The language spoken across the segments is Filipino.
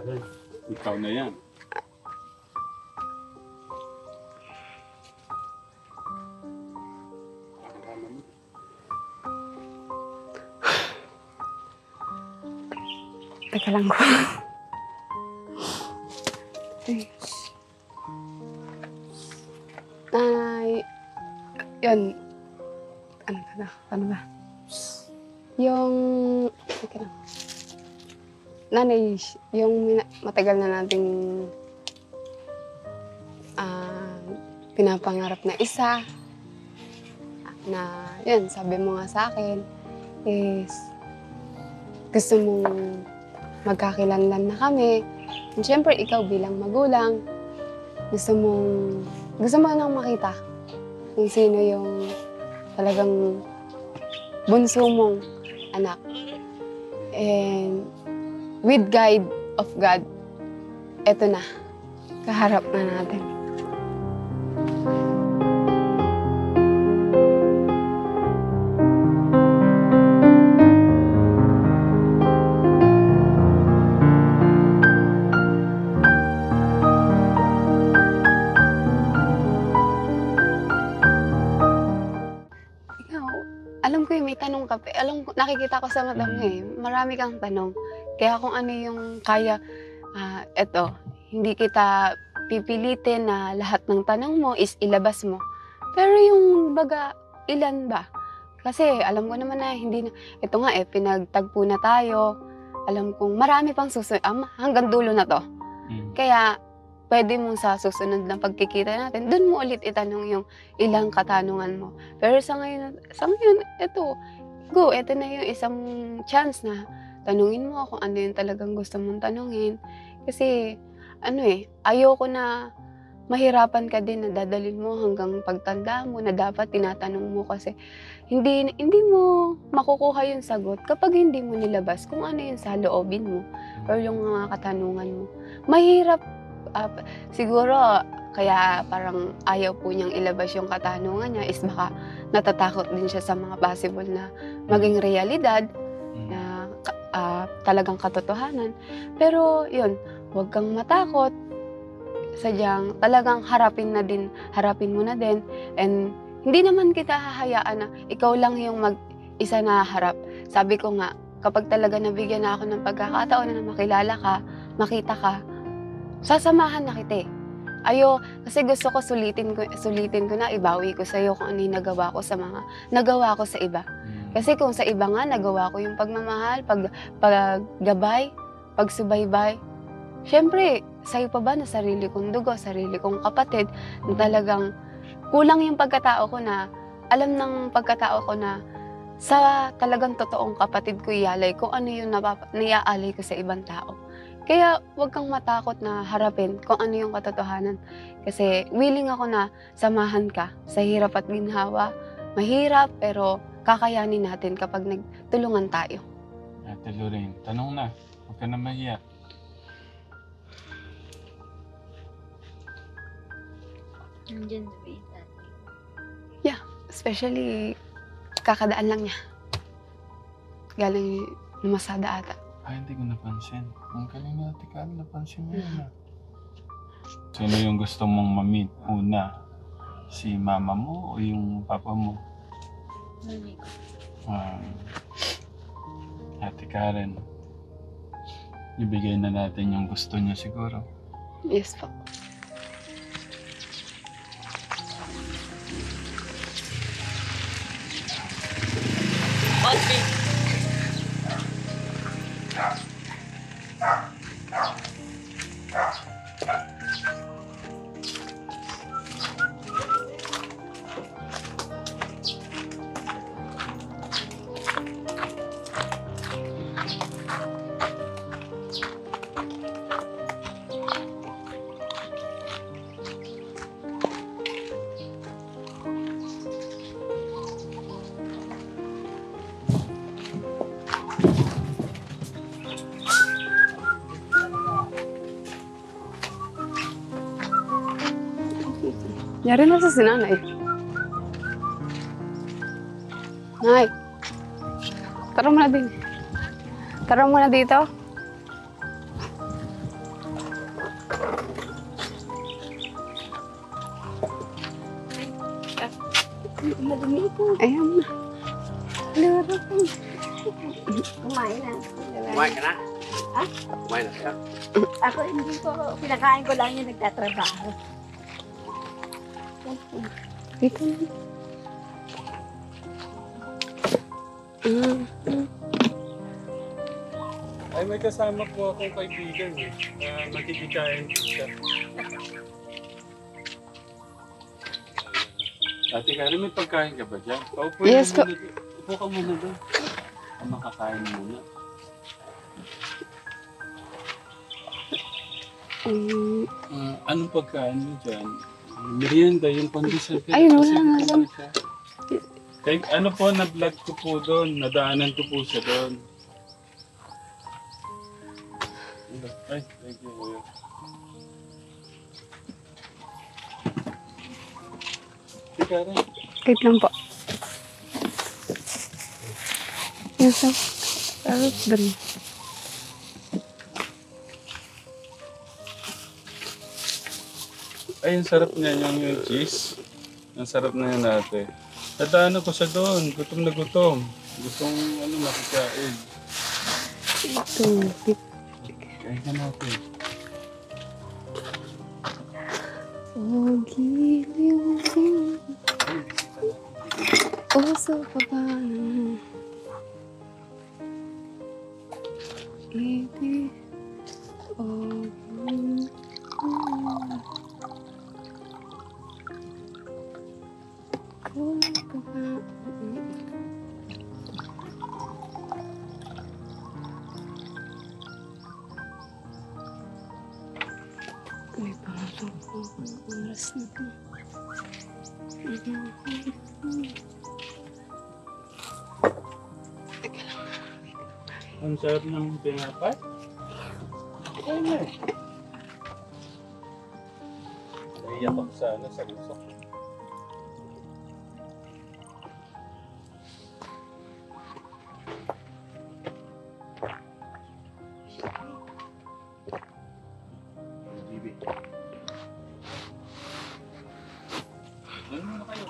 akin. Ikaw na yan. Teka lang ko. Ay, yun. Ano ba? Yung, teka lang. Nanay, yung matagal na nating pinapangarap na isa, na, yun, sabi mo nga sa akin, is, gusto mong magkakilanlan na kami. And syempre, ikaw bilang magulang, gusto mo nang makita kung sino yung talagang bunso mong anak. And with guide of God, eto na, kaharap na natin. Alam ko may tanong ka. Alam ko, nakikita ko sa mata mo marami kang tanong. Kaya kung ano yung kaya, eto, hindi kita pipilitin na lahat ng tanong mo is ilabas mo. Pero yung baga, ilan ba? Kasi alam ko naman na hindi na, ito nga pinagtagpo na tayo. Alam kong marami pang susunod, hanggang dulo na to. Kaya, pwede mong sa susunod na pagkikita natin, dun mo ulit itanong yung ilang katanungan mo. Pero sa ngayon, eto na yung isang chance na tanungin mo kung ano yung talagang gusto mong tanungin. Kasi, ayoko na mahirapan ka din na dadalhin mo hanggang pagtanda mo na dapat tinatanong mo kasi hindi mo makukuha yung sagot kapag hindi mo nilabas kung ano yung sa loobin mo or yung mga katanungan mo. Mahirap. Siguro, kaya parang ayaw po niyang ilabas yung katanungan niya is baka natatakot din siya sa mga possible na maging realidad na talagang katotohanan. Pero yun, huwag kang matakot. Sadyang talagang harapin mo na din. And hindi naman kita hahayaan na ikaw lang yung mag-isa na harap. Sabi ko nga, kapag talaga nabigyan na ako ng pagkakataon na makilala ka, makita ka, sasamahan na kita. Kasi gusto ko sulitin ko na ibawi ko sa'yo kung ano yung nagawa ko sa iba. Kasi kung sa iba nga, nagawa ko yung pagmamahal, paggabay, pagsubaybay. Siyempre, sa'yo pa ba na sarili kong dugo, sarili kong kapatid, na talagang kulang yung pagkatao ko na, alam ng pagkatao ko na sa talagang totoong kapatid ko ialay kung ano yung naiaalay ko sa ibang tao. Kaya huwag kang matakot na harapin kung ano yung katotohanan. Kasi willing ako na samahan ka sa hirap at ginhawa. Mahirap pero kakayanin natin kapag nagtulungan tayo. Ate Lorraine, tanong na. Huwag ka na mahiya. Nandiyan na ba yung tatay? Yeah, especially kakadaan lang niya. Galing lumasada ata. Hindi ko napansin. Ang galing na Ate Karen, napansin mo yun. Sino yung gusto mong ma-meet una? Si mama mo o yung papa mo? Mami ko. Ate Karen, ibigay na natin yung gusto niya siguro. Yes po. Yari na sa sinanay. Nay, tara mo na din. Tara mo na dito. Madumi ko. Ayan na. Laro ko. Kumain na. Kumain ka na? Ha? Kumain na siya. Ako hindi ko, pinakain ko lang yung nagtatrabaho. Dito na. Ay, may kasama po akong kaibigan eh. Makikikain po siya. Ate Karen, may pagkain ka ba dyan? Paupo Yes po. Upo ka muna doon. Makakain muna. Anong pagkain mo dyan? Merienda, yung pandesal. Ayun, wala nga doon. Kaya ano po, na-vlog ko po doon. Nadaanan ko po siya doon. Ay, thank you, kuya. Si Karen. Wait lang po. Yes, sir. Doon. Ay, ang sarap niya yung cheese. Ang sarap na yan ate. Nadaanan ko siya doon. Gutom na gutom. Gustong makikain. Ito. Kain ka natin. Oh, giliw. Uso pa ba na? Ibig. Oh, may pangatang oras na po. Ang sarap ng pinapay. Kain na eh. Naiyak ako sa gusto. Bibi. Ano muna kayo?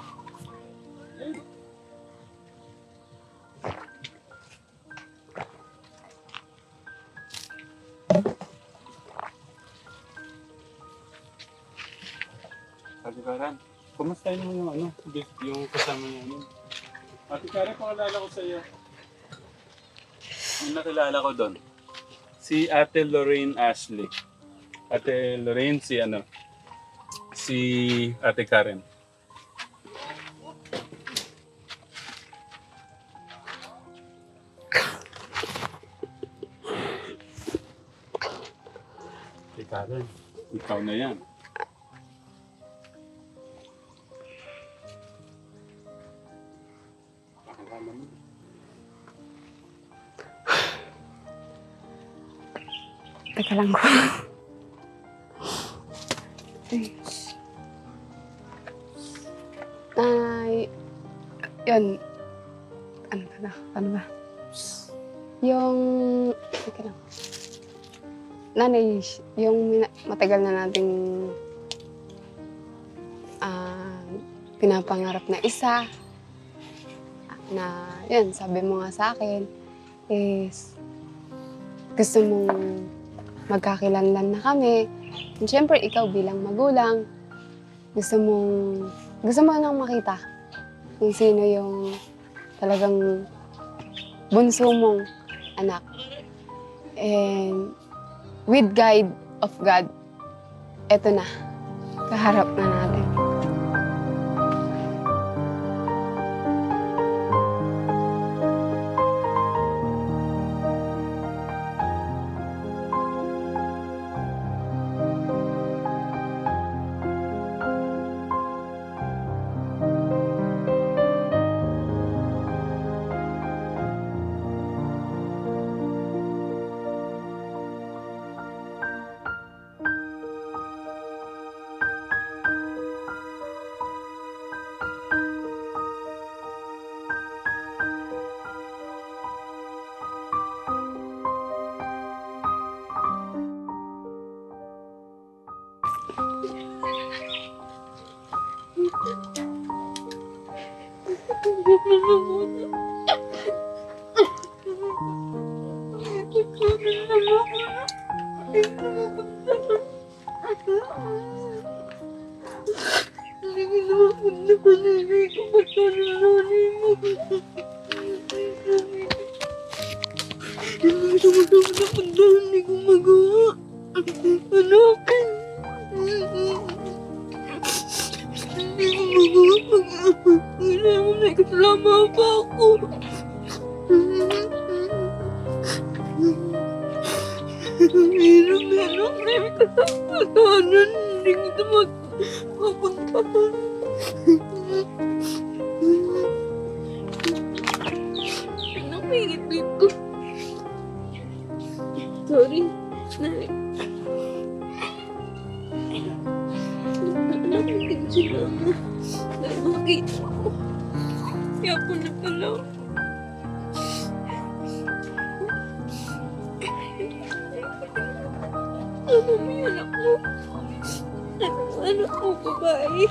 Ayun. Ate Karen, kumustahin mo yung kasama niya nun? Ate Karen, pakilala ko sa iyo. Yung nakilala ko doon. Si Ate Lorraine Ashley. Ate Lorraine, si Ate Karen. Ate Karen, ikaw na yan. Teka lang ko. Ay, yun. Ano ba? Yung, teka lang. Nanay, yung matagal na nating pinapangarap na isa, na, yun, sabi mo nga sa akin, is, gusto mong magkakilanlan na kami. And syempre, ikaw bilang magulang, gusto mo nang makita kung sino yung talagang bunso mong anak. And with guide of God, eto na, kaharap na natin. Hindi ko magawa. Anak. Hindi ko magawa. Kailangan may kasama pa ako. Hirap na anak. May kasama. Hindi ko ito magpapuntahan. Anak, may ngipin ko. Sorry. Nakakit sila mo. Nakakita ko. Kaya po na pala. Ano mo yung anak mo? Ano mo anak mo, babae?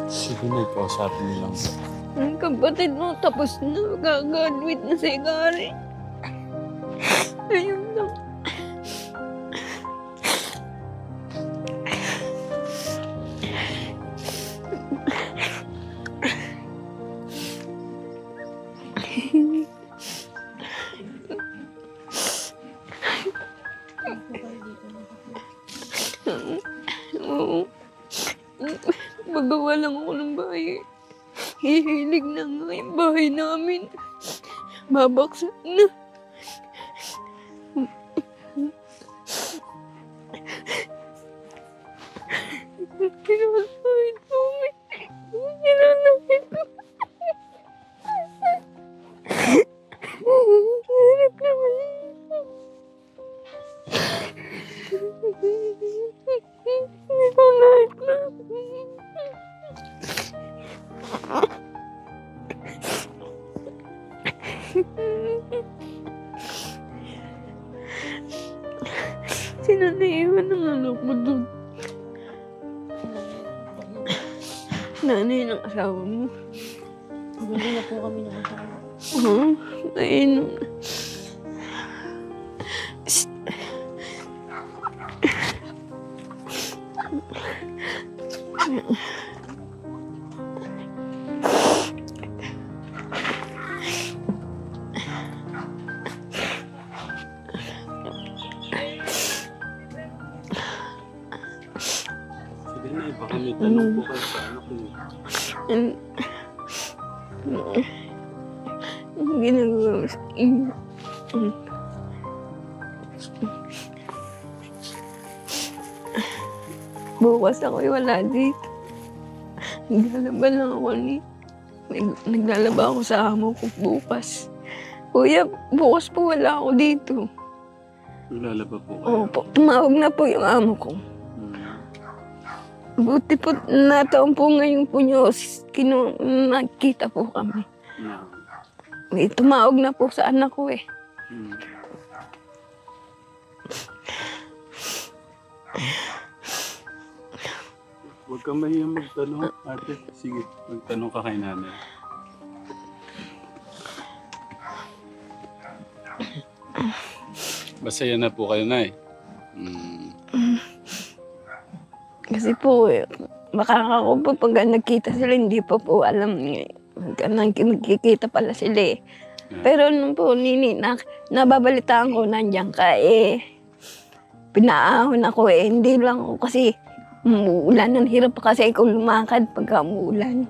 Sige na, kausapin niyo lang. Ang kapatid mo, tapos na. Gagraduate na si Gary. Ayun lang. Oo. Magawa lang ako ng bahay. Hihilig na nga yung bahay namin. Babaksak na. Kinalahin ko. Kinalahin ko. Hirap naman. Kinalahin ko. Sino naiwan ng anak mo doon? Nanay ng asawa mo. Bumili na po kami ng asawa. Ayun. Sige na, baka may tanong po kayo sa anak niyo. Ang ginagawa ko sa inyo. Bukas ako'y wala dito. Naglalaba lang ako naglalaba ako sa amo ko bukas. Kuya, bukas po wala ako dito. Lalaba po kayo. Opo, tumawag na po yung amo ko. Buti po, nataon po ngayon po niyo, nagkita po kami. May tumawag na po sa anak ko eh. Huwag kang mahiyang magtanong, ate. Sige, magtanong ka kay nanay. Masaya na po kayo, Nay. Kasi po, baka ako po pag nagkita sila, hindi pa po alam nagkikita pala sila eh. Pero nung po, nababalitaan ko nandiyan ka eh. Pinaahon ako eh, hindi lang ako kasi umuulan. Ang hirap pa kasi ikaw lumakad pagka umuulan.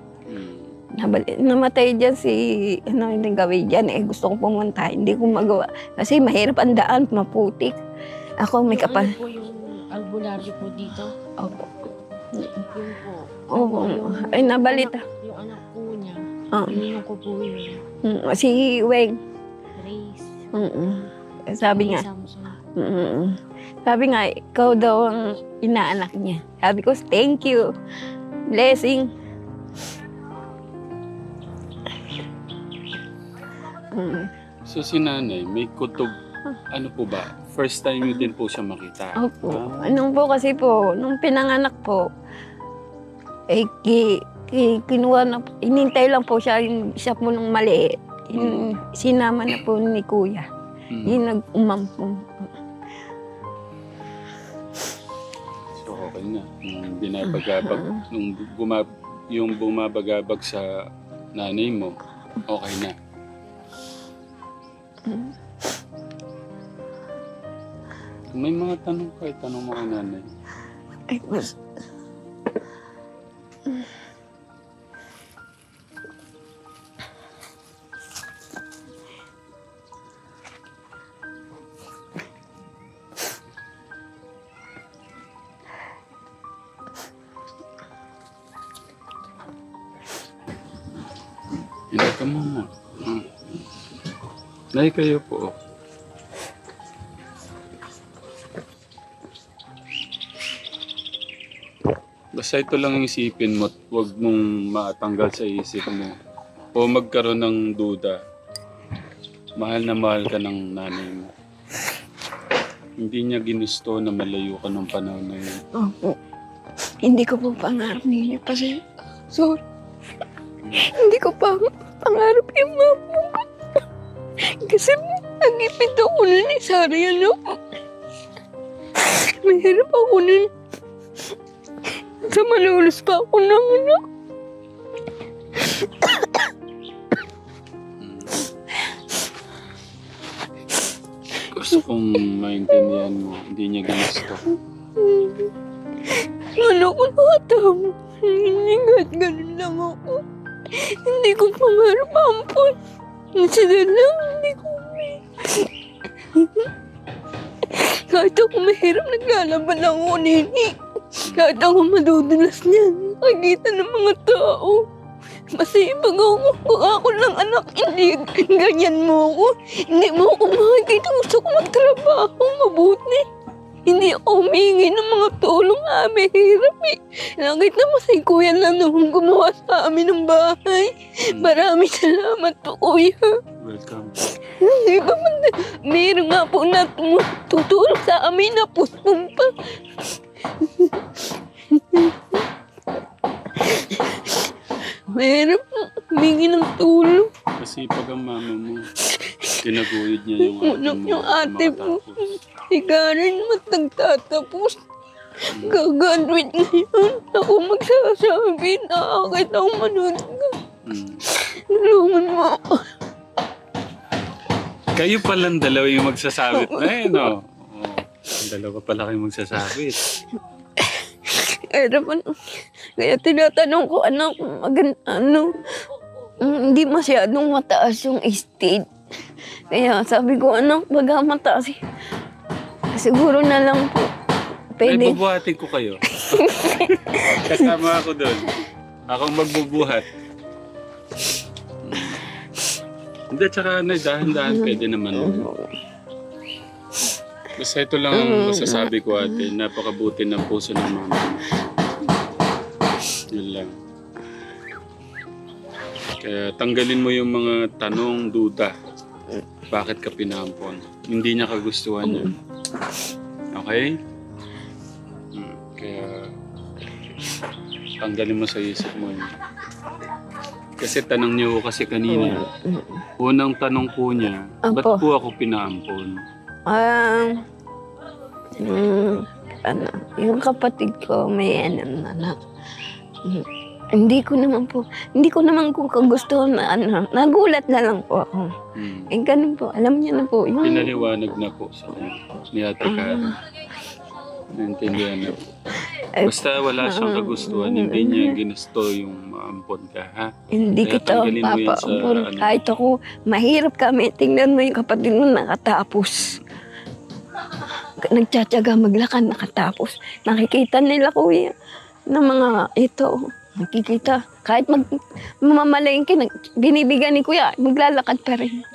Namatay dyan si, yung gawin dyan eh, gusto ko pumunta, hindi ko magawa. Kasi mahirap ang daan, maputik. Ako may kapal. Ano po yung albularyo po dito? Opo. Yun po. Opo. Ay, nabalita. Yung anak po niya, Oh. ninong ko po yun. Si Weng. Grace. Sabi nga. Samson. Sabi nga, ikaw daw ang inaanak niya. Sabi ko, thank you. Blessing. So si nanay, may kutob, ano po ba? First time nyo din po siya makita. Opo. Anong po kasi po, nung pinanganak po, eh, kinuha na po, inintay lang po siya, yung isa po nung maliit. Sinama na po ni Kuya. Yung nag-umampong. So, okay na. Yung bumabagabag sa nanay mo, okay na. Kung may mga tanong ka, tanong mo kay nanay. Ay, mas... Hindi ka muna. Nay, kayo po. Basta ito lang yung isipin mo at huwag mong matanggal sa isip mo. O magkaroon ng duda. Mahal na mahal ka ng nanay mo. Hindi niya ginusto na malayo ka ng panahon na yun. Opo. Hindi ko po pangarap ninyo kasi... Sorry. Hindi ko pa pangarap yung mama ko. Kasi nag-ipit ako nun ni Sari, ano? Mahirap ako nun. Sa malulos pa ako ng anak. Gusto kong maintindihan mo. Hindi niya ginusto. Ano ko nakatama? Hindi kahit ganun lang ako. Hindi ko pangarap ampun. Sila lang, hindi ko kahit ako mahirap, naglalaban ako, Nini. Kahit ako madudulas niyan, nakikita ng mga tao. Masipag ako lang anak, hindi ganyan mo ako. Hindi mo ako makikita, gusto ko magtrabaho, mabuti. Hindi ako humingi ng mga tulong, hirap eh. Nakita mo si Kuya lang nung gumawa sa amin ng bahay. Maraming salamat po, Kuya. Welcome. Di ba man, mayroon nga po na tutulong sa amin na puspong pa. Mayroon po, humingi ng tulong. Kasi pag ang mama mo, tinaguyod niya Yung ate mo. Si Karen naman nagtatapos. Gagraduate ngayon. Ako magsasabi na akit ako manood ka. Tulungan mo ako. Kayo palang dalawa yung magsasabit na eh, no? Oh, dalawa pala kayo magsasabit. Kaya tinatanong ko, anak, hindi masyadong mataas yung estate. Kaya sabi ko, anak, baga mataas. Siguro na lang po. Pwede. Ay, bubuhatin ko kayo. Kasama ako doon. Akong magbubuhat. Hindi, tsaka dahan-dahan pwede naman. Basta ito lang ang masasabi ko, ate. Napakabuti ng puso ng mama. Yun lang. Kaya tanggalin mo yung mga tanong, duda. Bakit ka pinampon? Hindi niya kagustuhan niya. Okay? Kaya tanggalin mo sa isip mo yun. Kasi tanong niyo kasi kanina. Unang tanong po niya, ba't po ako pinaampon? Yung kapatid ko may anak. Hindi ko naman kung kagustuhan na nagulat na lang po ako. Ganun po, alam niya na po. Pinaliwanag na po sa kanya. Ni Ate Karen. Naintindihan na po. Basta wala siyang kagustuhan, hindi niya ginusto yung maampon ka, ha? Hindi Kaya kita tanggalin mo yan sa papaampon. Kahit ako, mahirap kami. Tingnan mo yung kapatid mo nakatapos. Nagtsatsaga maglakad, nakatapos. Nakikita nila, Kuya, ng mga ito. Nakikita. Kahit mamamalengke, binibigyan ni Kuya, maglalakad pa rin.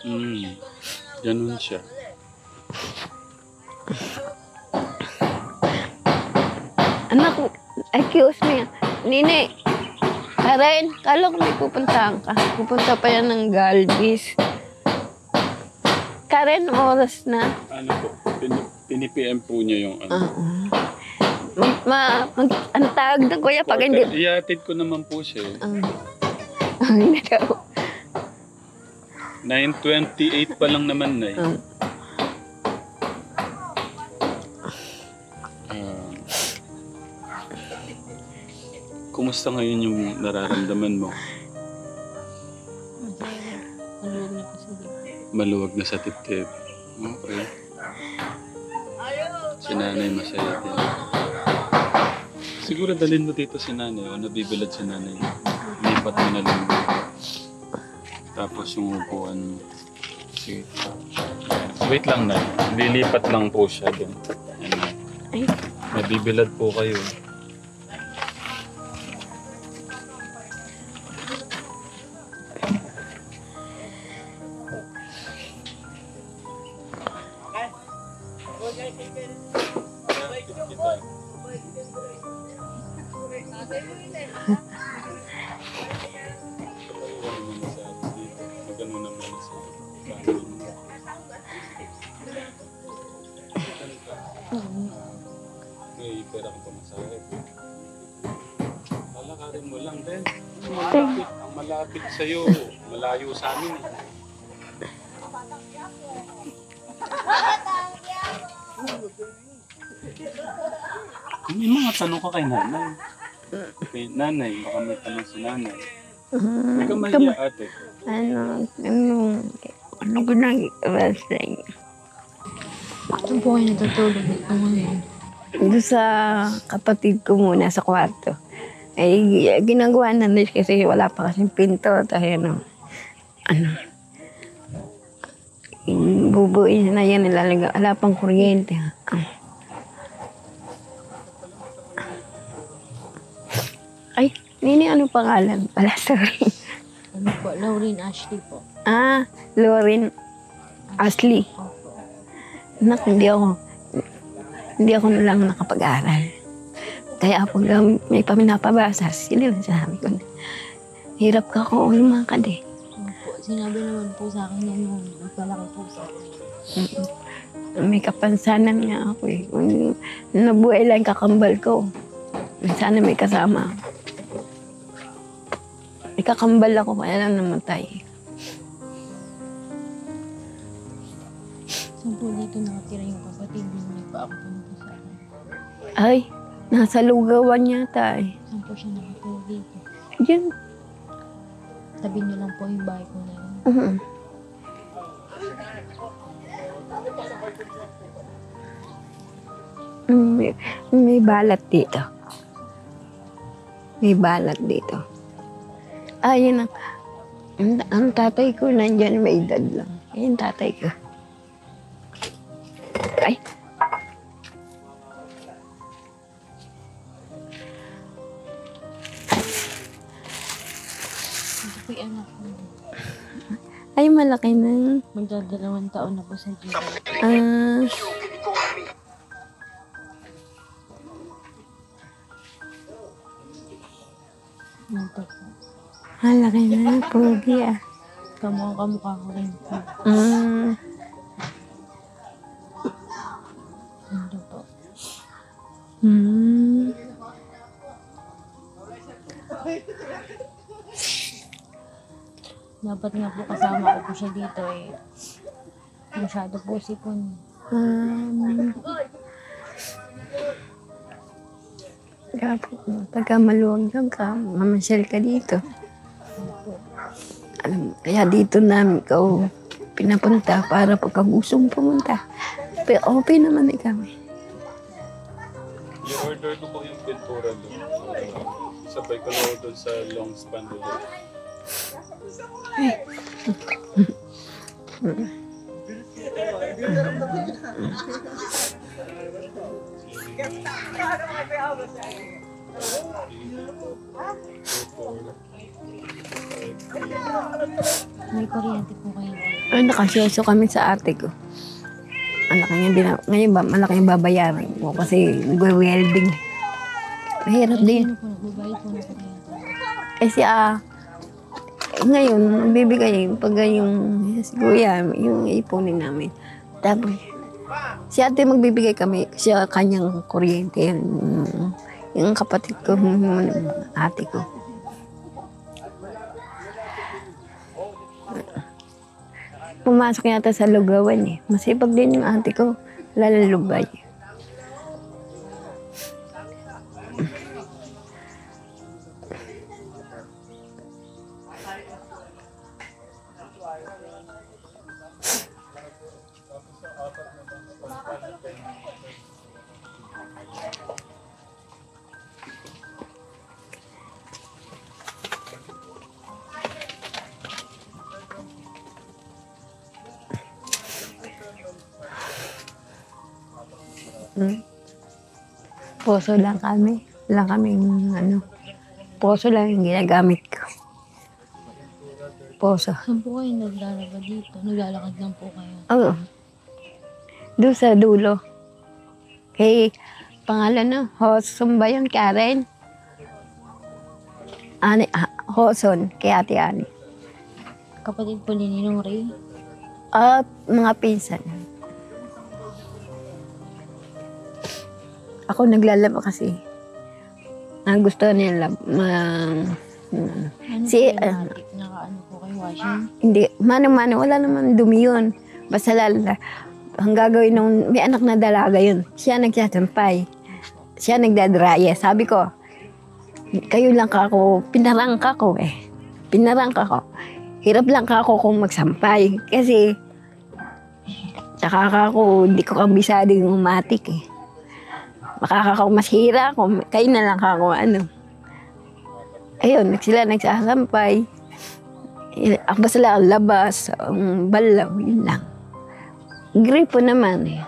Ganun siya. Anak, excuse me. Nini, Karen, kala ko may pupuntahan ka. Pupunta pa yan ng Galvis. Karen, oras na. Ano po, pinipm po niya yung ano. Ang tawag ng kuya pag hindi... Iatid ko naman po siya. Hindi daw. 9:28 pa lang naman na kumusta ngayon yung nararamdaman mo? Maluwag na sa dibdib. Okay. Si nanay masaya din. Siguro dalhin mo dito si nanay o nabibilad si nanay. Lipat mo na lang. Tapos yung upuan mo. Sige. Wait lang na. Lilipat lang po siya doon. Nabibilad po kayo. May pera kang pamasahe. Lalakarin mo lang din. Ang malapit sa'yo, malayo sa amin. May mga tanong ka kay nanay. Kay nanay, baka may tanong si nanay. Huwag ka mahiya, ate. Ano ginagawa sa inyo? Saan po kayo natutulog dito ngayon? Doon sa kapatid ko muna sa kwarto. Ay, ginagawa na nila kasi wala pa kasing pinto. Dahil bubuin na yan, nilalagay. Wala pang kuryente. Ay, Nini, ano pangalan? Pala, sorry. Ano po? Laureen Ashley po. Lauren Ashley. Anak, hindi ako na lang nakapag-aral. Kaya pag may paminapabasa, sila lang sinabi ko na, hirap ka kung lumakad eh. Opo, sinabi naman po sa akin yan nung nagpalaki po sa akin. May kapansanan nga ako eh. Kung nabuhay lang kakambal ko, sana may kasama ako. May kakambal ako, kaya lang namatay. Saan po dito nakatira yung kapatid? Hindi pa ako pumunta sa akin. Ay, nasa lugawan yata eh. Saan po siya nakatira dito? Diyan. Tabi niyo lang po yung bahay ko na yun. May balat dito. May balat dito. Yun ang tatay ko nandyan, may edad lang. Ayun tatay ko. Ay. Ito po yung anak ko. Ay, malaki na. Magdadalawang taon na po sa Diyos. Ito po. Malaki na. Pogi ah. Kamukha ko rin po. Ito po. Dapat nga po kasama ko po siya dito eh. Masyado po sipon. Pagka maluwag lang ka, mamasyal ka dito. Kaya dito namin ikaw pinapunta para pagka gustong pumunta. Pero open naman eh kami. I-order ko po yung pintura doon. Sabay ko na doon sa long span doon. May kuryente po kayo. Ay, nakasyoso kami sa ate ko. Ngayon ba, malaki yung babayaran ko kasi nag-welding. Mahirap din. Sino po nagbabayad po ng kuryente? Kasi Ngayon, bibigay pag yung si kuya, yung ipunin namin. Tapos, si ate magbibigay kami siya kanyang kuryente. Yung kapatid ko, ate ko. Pumasok yata sa lugawan eh. Masipag din yung ate ko. Lalalubay. Poso lang kami. Wala kaming poso lang yung ginagamit ko. Poso. Saan po kayo naglalakad dito? Naglalakad lang po kayo. Oo. Doon sa dulo. Kay pangalan na, Hoson ba yun, Karen? Hoson, kay Ate Ani. Kapatid po ni Ninong Ray. Mga pinsan. Ako naglalaba kasi. Gusto nila Ano si, po yung matik? Nakaano po kayo, washing? hindi, mano-mano, wala naman dumi yun. Basta ang gagawin nung may anak na dalaga yun. Siya nagsasampay. Siya nagdadraya. Sabi ko, kayo lang kako, pinarangka ko eh. Pinarangka ko. Hirap lang kako kung magsampay. Kasi, saka ako, di ko kabisado yung matik eh. Makakakaw mas hira ako, kayo na lang ako Ayun, sila nagsasampay. Ako basta lang labas, balaw, yun lang. Gripo naman eh.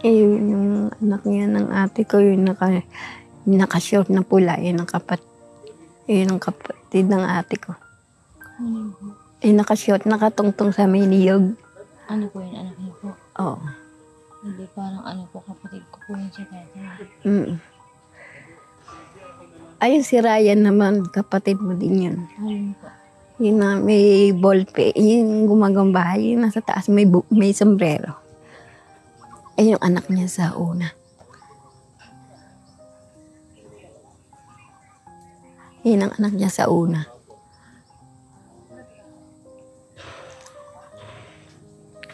Yung anak niya ng ate ko, yung naka-short na pula, yun ang kapatid ng ate ko. Ano po? Naka-short, nakatungtong sa may niyog. Ano po yun, anak niyo po? Oo. Hindi, parang ano po, kapatid ko po yun si Kate. Ayun si Ryan naman, kapatid mo din yun. Ano po? Yun na may ballpen, yung gumagambahay, yung nasa taas may sombrero. Yung anak niya sa una. Yun ang anak niya sa una.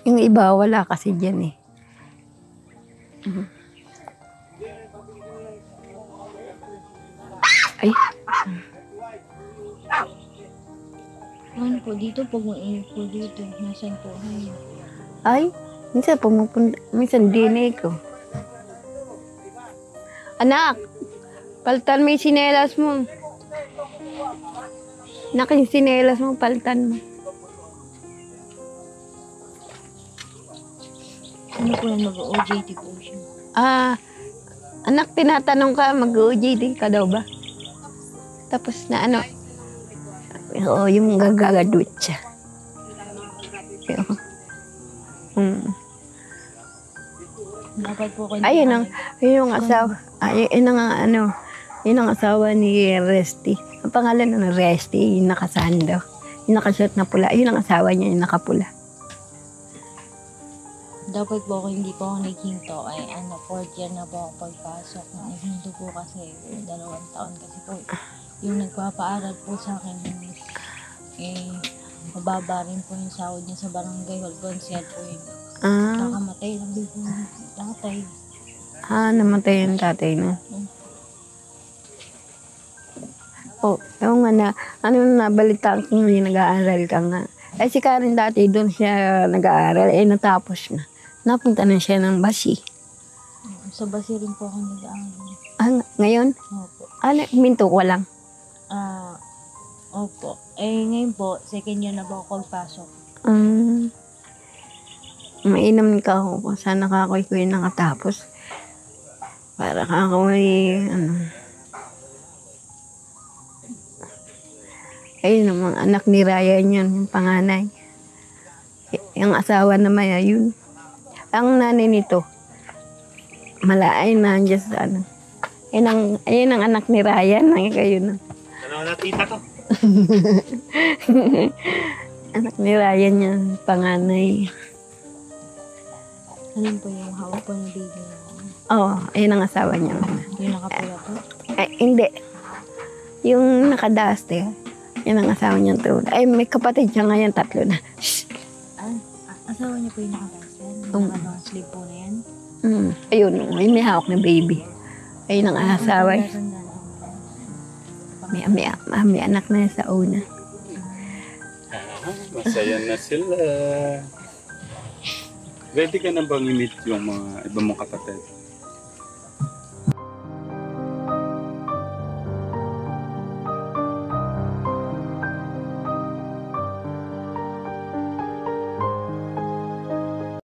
Yung iba, wala kasi dyan eh. Ay. Ano po, dito pag mainit po dito, nasan po kayo? Ay, minsan pumupunta, minsan dinay ko. Anak, palitan mo yung sinelas mo. Anak, yung sinelas mo, palitan mo. Ano po yan, mag-OJT po siya? Anak, tinatanong ka, mag-OJT ka daw ba? Tapos na ano, yung gagagadwit siya. Dapat po kayo. Ayun yung asawa. Yun ang asawa ni Resty. Ang pangalan ng Resty, yung nakasando. Yung nakasuot na pula. Yun ang asawa niya, yung nakapula. Dapat po ako hindi po ako naghinto ay 4th year na po ako pagpasok. Naghinto po kasi 2 taon kasi po yung nagpapaaral po sa akin mababa rin po yung sahod niya sa barangay hall concert po yun. Kakamatay lang din po yung tatay. Namatay yung tatay no? Yung nabalitaan ko yung nag-aaral ka nga. Si Karen dati doon siya nag-aaral, natapos na. Napunta na siya ng Basi. Sa Basi rin po ako nag-aaral. Ngayon? Opo. Minto ko lang. Opo. Ngayon po, 2nd year na po ako pagpasok. Mainam ka ako. Sana ka ako yung nakatapos. Para ka ako Ayun, ang mga anak ni Ryan yun, yung panganay. Yung asawa naman yun. Ang nanay nito, malaay na dyan sa ano. Ayun ang anak ni Ryan. Ayun. Ano na tita ko? Anak ni Ryan yung panganay. Ano po yung hawak po ng baby niya? Oo, ayun ang asawa niya. Yung nakapula po? Ay, hindi. Yung nakadaste, yun ang asawa niya to. Ay, may kapatid siya ngayon, 3 na. Asawa niya po yung nakadasan? Um. Nakadang sleep po na yan? Ayun, may hawak na baby. Ayun ang asawa. May anak na sa una. Masaya na sila. Ready ka na bang i-meet yung mga iba mong kapatid?